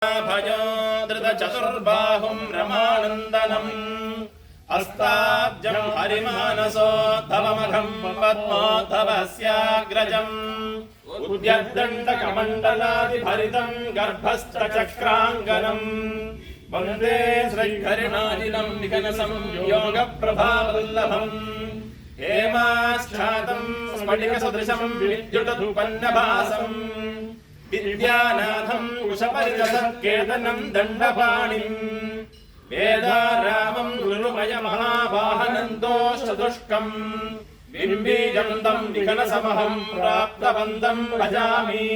भजो धृतचतुर्बाहुं रमानन्दनम् हस्ताब्जं हरिमानसोद्धवमघं पद्मोद्धवस्याग्रजम् उद्यद्दण्डकमण्डलादिभरितं गर्भस्थचक्राङ्गनम् वन्दे श्रीहरिणाजिनं विकनसं योगप्रभावल्लभम् हेमाच्छादं स्फटिकसदृशं विद्युतधूपन्नभासम् विद्यानाथं कुशपरिजसत्केतनं दण्डपाणिम् वेदारामं गुरुमयमहावाहनन्दोषदुष्कम् बिम्बीजं तं विकनसमहं प्राप्तवन्तं भजामि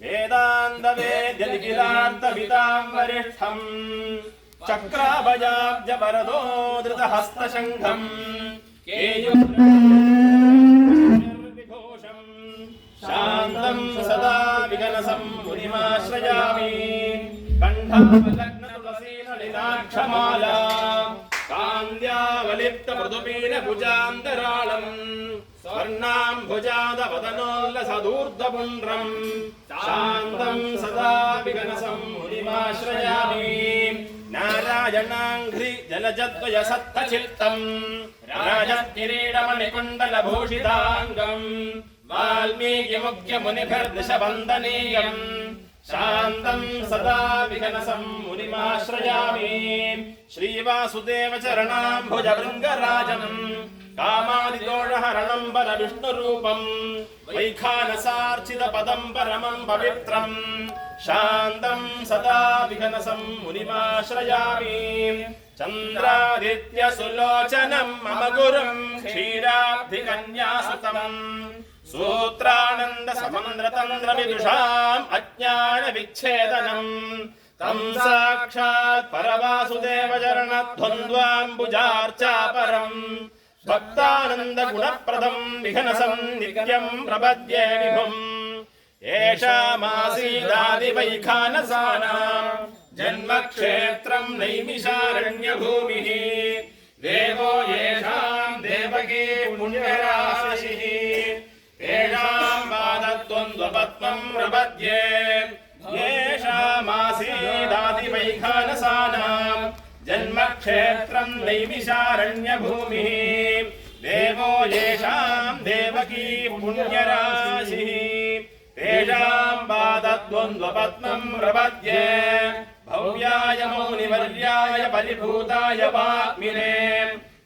वेदान्तवेद्यनिखिलार्थविदां वरिष्ठम् चक्राभयाब्जवरदो धृतहस्तशङ्खम् शान्तं सदा विकनसं मुनिमाश्रयामि कण्ठावलग्नतुलसीनलिनाक्षमाला कान्द्यावलिप्तमृदुपीनभुजान्तराळम् स्वर्णाम्भुजादवदनोल्लसदूर्ध्वपुण्ड्रम् शान्तं सदा विकनसं मुनिमाश्रयामि नारायणाङ्घ्रि जलजद्वयसत्तचित्तम् राजकिरीटमणिकुण्डलभूषिताङ्गम् वाल्मीकिमुख्यमुनिभिर्दशवन्दनीयम् शान्तं सदा विकनसं मुनिमाश्रयामि श्रीवासुदेव चरणाम्भुजभृङ्गराजम् कामादिदोषहरणं परविष्णुरूपम् वैखानसार्चितपदं परमं पवित्रम् शान्तं सदा विकनसं मुनिमाश्रयामि चन्द्रादित्यसुलोचनं मम गुरुं क्षीराब्धिकन्यासुतम् सूत्रानन्दसमन्द्रतन्द्रविदुषाम् अज्ञानविच्छेदनम् तं साक्षात् परवासुदेवचरणद्वन्द्वाम्बुजार्चापरम् भक्तानन्दगुणप्रदं विघनसं नित्यं प्रपद्ये विभुम् येषामासीदादिवैखानसानां जन्मक्षेत्रं नैमिषारण्यभूमिः देवो येषां देवकी पुण्यराशिः तेषां पादद्वन्द्वपद्मं प्रपद्ये येषामासीदादिवैखानसानां जन्मक्षेत्रं नैमिषारण्यभूमिः देवो येषां देवकी पुण्यराशिः तेषां पादद्वन्द्वपद्मं प्रपद्ये भव्याय मौनिवर्याय परिभूताय वाग्मिने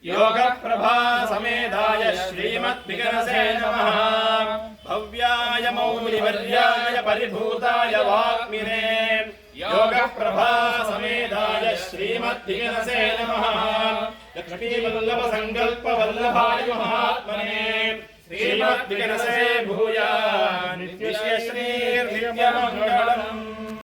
योगप्रभा समेधाय श्रीमद्विकनसे नमः भव्याय मौनिवर्याय परिभूताय वाग्मिने योगप्रभा समेधाय श्रीमद्विकनसे नमः लक्ष्मीवल्लभसङ्कल्पवल्लभाय महात्मने श्रीमद्विकनसे भूया नित्यश्रीर्नित्यमङ्गलम्